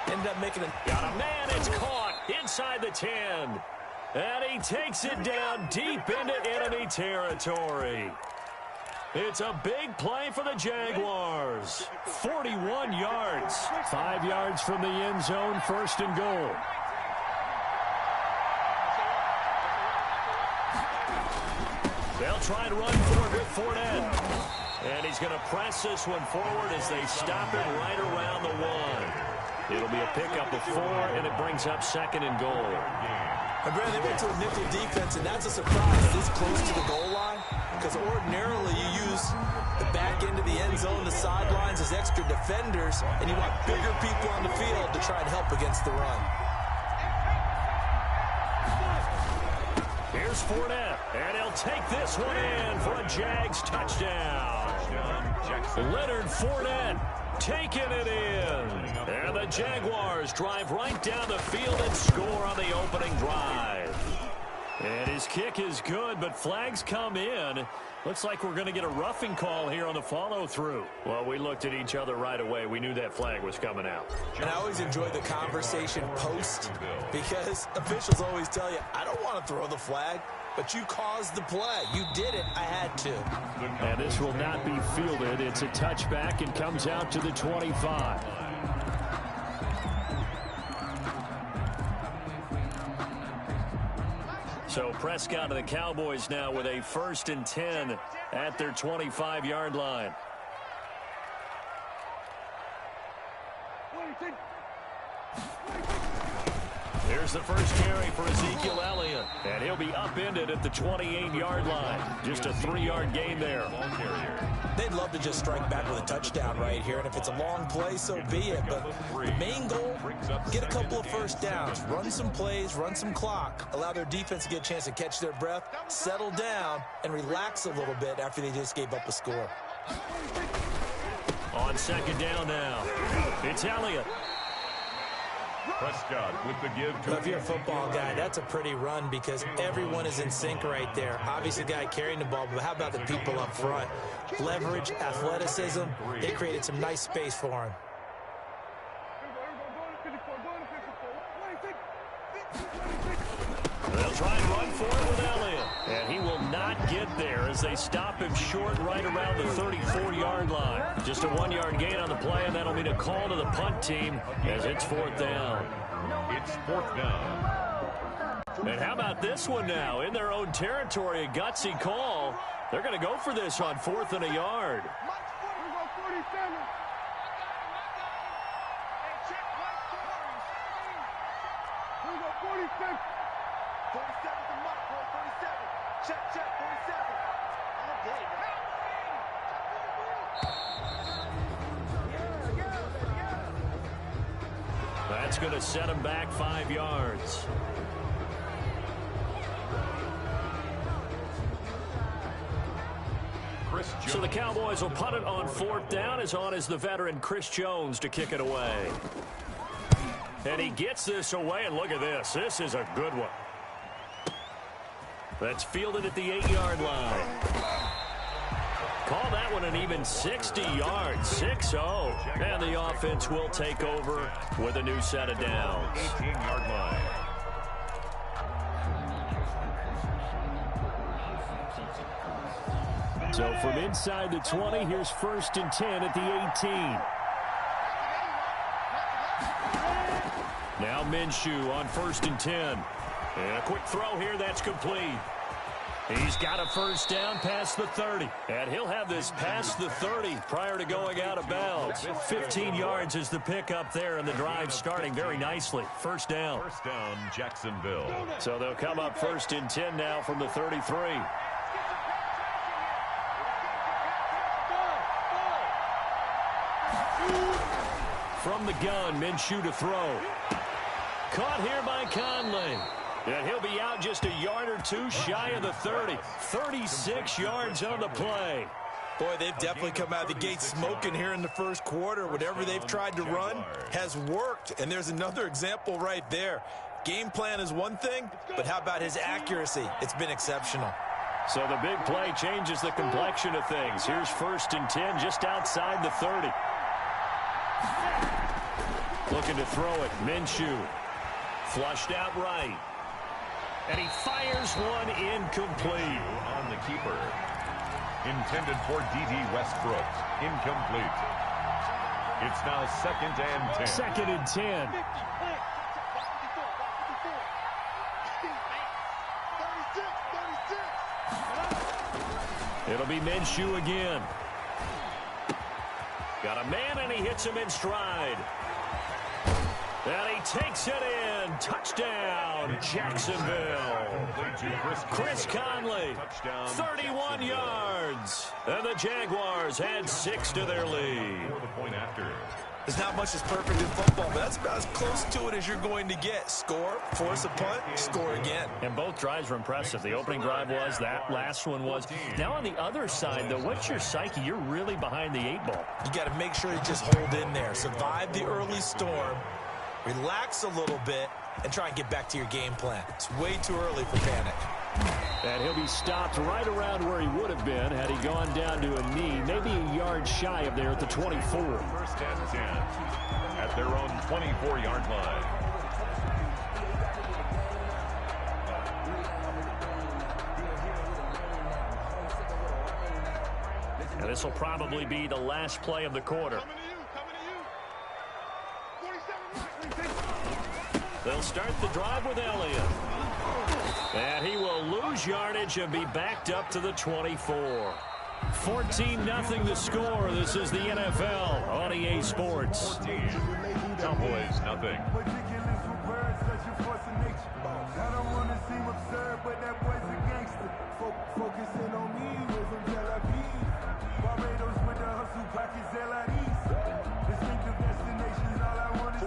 Ended up making a... Got a man, it's caught inside the 10. And he takes it down deep into enemy territory. It's a big play for the Jaguars. 41 yards. 5 yards from the end zone, 1st and goal. They'll try and run for it with Fournette. And he's going to press this one forward as they stop it right around the 1. It'll be a pickup of 4, and it brings up 2nd and goal. And Brad, they went to a nickel defense, and that's a surprise this close to the goal line, because ordinarily you use the back end of the end zone, the sidelines as extra defenders, and you want bigger people on the field to try and help against the run. Here's Fournette, and he'll take this one in for a Jags touchdown. Leonard Fournette taking it in. And the Jaguars drive right down the field and score on the opening drive. And his kick is good, but flags come in. Looks like we're going to get a roughing call here on the follow-through. Well, we looked at each other right away. We knew that flag was coming out. And I always enjoy the conversation post, because officials always tell you, I don't want to throw the flag, but you caused the play. You did it. I had to. And this will not be fielded. It's a touchback and comes out to the 25. So Prescott and the Cowboys now with a 1st and 10 at their 25-yard line. Here's the first carry for Ezekiel Elliott, and he'll be upended at the 28-yard line. Just a 3-yard gain there. They'd love to just strike back with a touchdown right here, and if it's a long play, so be it. But main goal, get a couple of first downs, run some plays, run some clock, allow their defense to get a chance to catch their breath, settle down, and relax a little bit after they just gave up a score. On 2nd down now, it's Elliott. Prescott with the give to If you're a football guy, that's a pretty run because everyone is in sync right there. Obviously, the guy carrying the ball, but how about the people up front? Leverage, athleticism, they created some nice space for him. They'll try and run for it with Elliott, and he will not get there as they stop him short right around the 34-yard line. Just a 1-yard gain on the play, and that'll mean a call to the punt team as it's 4th down. It's 4th down. And how about this one now? In their own territory, a gutsy call. They're going to go for this on 4th and a yard. That's going to set him back 5 yards. So the Cowboys will punt it on 4th down. As on is the veteran Chris Jones to kick it away. And he gets this away, and look at this. This is a good one. That's fielded at the 8-yard line. Call that one an even 60 yards, 6-0. And the offense will take over with a new set of downs. 18-yard line. So from inside the 20, here's 1st and 10 at the 18. Now Minshew on 1st and 10. And a quick throw here, that's complete. He's got a 1st down past the 30. And he'll have this past the 30 prior to going out of bounds. 15 yards is the pickup there, and the drive starting very nicely. 1st down. 1st down, Jacksonville. So they'll come up 1st and 10 now from the 33. From the gun, Minshew to throw. Caught here by Conley. And he'll be out just a yard or two shy of the 30. 36 yards on the play. Boy, they've definitely come out of the gate smoking here in the 1st quarter. Whatever they've tried to run has worked. And there's another example right there. Game plan is one thing, but how about his accuracy? It's been exceptional. So the big play changes the complexion of things. Here's 1st and 10 just outside the 30. Looking to throw it. Minshew. Flushed out right. And he fires one incomplete. On the keeper. Intended for D.D. Westbrook. Incomplete. It's now 2nd and 10. 2nd and 10. It'll be Minshew again. Got a man, and he hits him in stride. And he takes it in. Touchdown, Jacksonville. Chris Conley, 31 yards. And the Jaguars add 6 to their lead. There's not much that's perfect in football, but that's about as close to it as you're going to get. Score, force a punt, score again. And both drives were impressive. The opening drive was, that last one was. Now on the other side, though, what's your psyche? You're really behind the 8 ball. You got to make sure you just hold in there. Survive the early storm, relax a little bit, and try and get back to your game plan. It's way too early for panic. And he'll be stopped right around where he would have been had he gone down to a knee, maybe a yard shy of there at the 24. 1st and 10 at their own 24-yard line. And this will probably be the last play of the quarter. They'll start the drive with Elliott. And he will lose yardage and be backed up to the 24. 14-0 the score. This is the NFL on EA Sports. 14. Cowboys, nothing.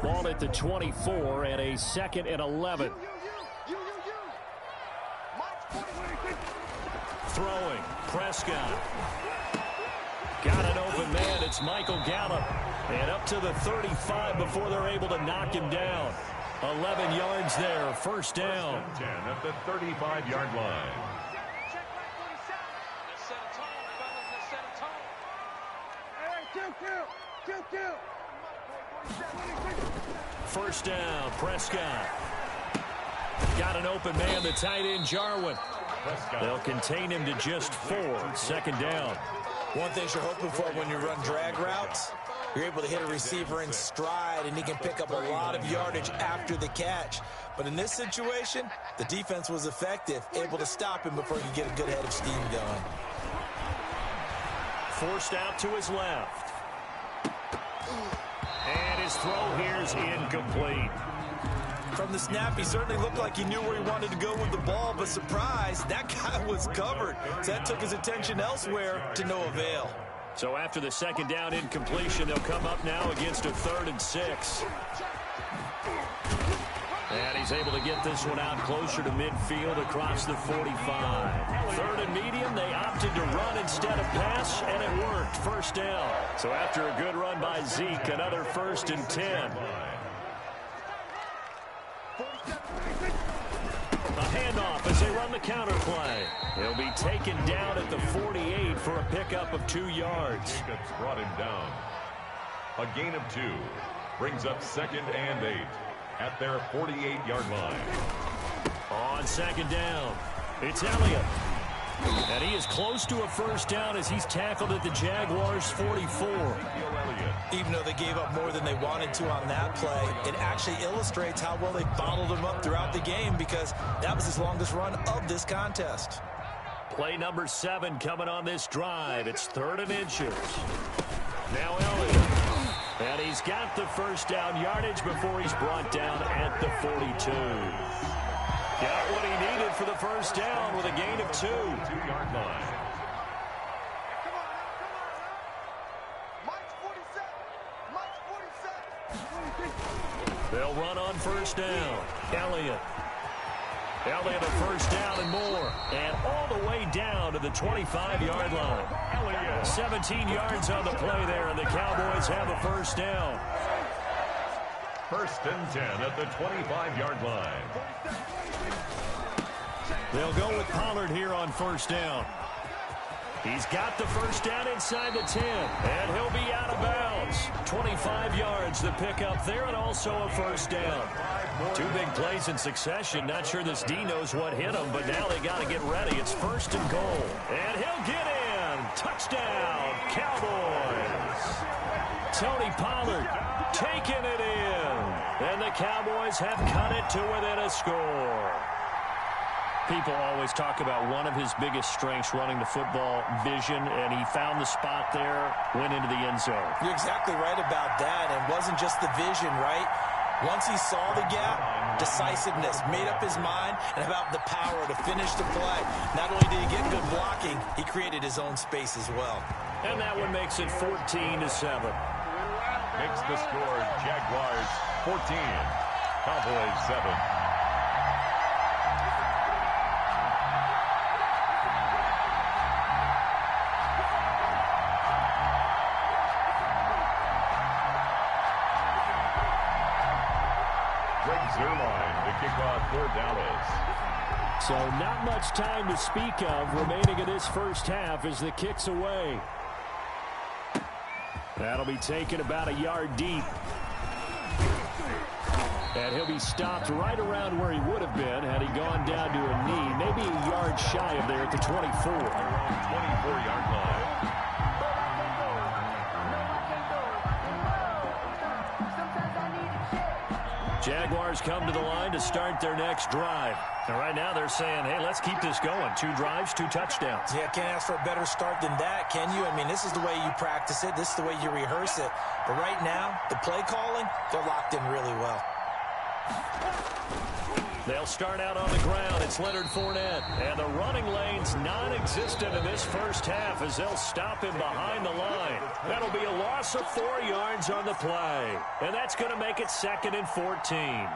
Ball at the 24 and a 2nd and 11. Throwing, Prescott. Got an open man, it's Michael Gallup. And up to the 35 before they're able to knock him down. 11 yards there, first down. 10 at the 35-yard line. First down, Prescott. Got an open man, the tight end, Jarwin. They'll contain him to just 4, 2nd down. One thing you're hoping for when you run drag routes, you're able to hit a receiver in stride, and he can pick up a lot of yardage after the catch. But in this situation, the defense was effective, able to stop him before he could get a good head of steam going. Forced out to his left. And his throw here is incomplete. From the snap, he certainly looked like he knew where he wanted to go with the ball, but surprise, that guy was covered. So that took his attention elsewhere to no avail. So after the 2nd down incompletion, they'll come up now against a 3rd and 6. And he's able to get this one out closer to midfield across the 45. 3rd and medium, they opted to run instead of pass, and it worked. First down. So after a good run by Zeke, another 1st and 10. A handoff as they run the counter play. He'll be taken down at the 48 for a pickup of 2 yards. Jacobs brought him down. A gain of 2 brings up 2nd and 8 at their 48-yard line. On 2nd down, it's Elliott. And he is close to a first down as he's tackled at the Jaguars' 44. Even though they gave up more than they wanted to on that play, it actually illustrates how well they bottled him up throughout the game, because that was his longest run of this contest. Play number 7 coming on this drive. It's 3rd and inches. Now Elliott. And he's got the first down yardage before he's brought down at the 42. Got what he needed for the first down with a gain of 2. 2-yard line. They'll run on first down. Elliott a first down and more. And all the way down to the 25-yard line. 17 yards on the play there, and the Cowboys have a first down. 1st and 10 at the 25-yard line. They'll go with Pollard here on first down. He's got the first down inside the 10, and he'll be out of bounds. 25 yards the pickup there, and also a first down. 2 big plays in succession. Not sure this D knows what hit him, but now they got to get ready. It's 1st and goal, and he'll get in. Touchdown, Cowboys. Tony Pollard taking it in, and the Cowboys have cut it to within a score. People always talk about one of his biggest strengths running the football, vision, and he found the spot there, went into the end zone. You're exactly right about that, and it wasn't just the vision, right? Once he saw the gap, decisiveness, made up his mind, and about the power to finish the play. Not only did he get good blocking, he created his own space as well. And that one makes it 14-7. Makes the score Jaguars 14, Cowboys 7. For Dallas. So not much time to speak of remaining in this first half as the kick's away. That'll be taken about a yard deep. And he'll be stopped right around where he would have been had he gone down to a knee, maybe a yard shy of there at the 24. 24-yard line. Jaguars come to the line to start their next drive. And right now they're saying, hey, let's keep this going. 2 drives, 2 touchdowns. Yeah, can't ask for a better start than that, can you? I mean, this is the way you practice it. This is the way you rehearse it. But right now, the play calling, they're locked in really well. They'll start out on the ground. It's Leonard Fournette. And the running lane's non-existent in this first half as they'll stop him behind the line. That'll be a loss of 4 yards on the play. And that's going to make it 2nd and 14.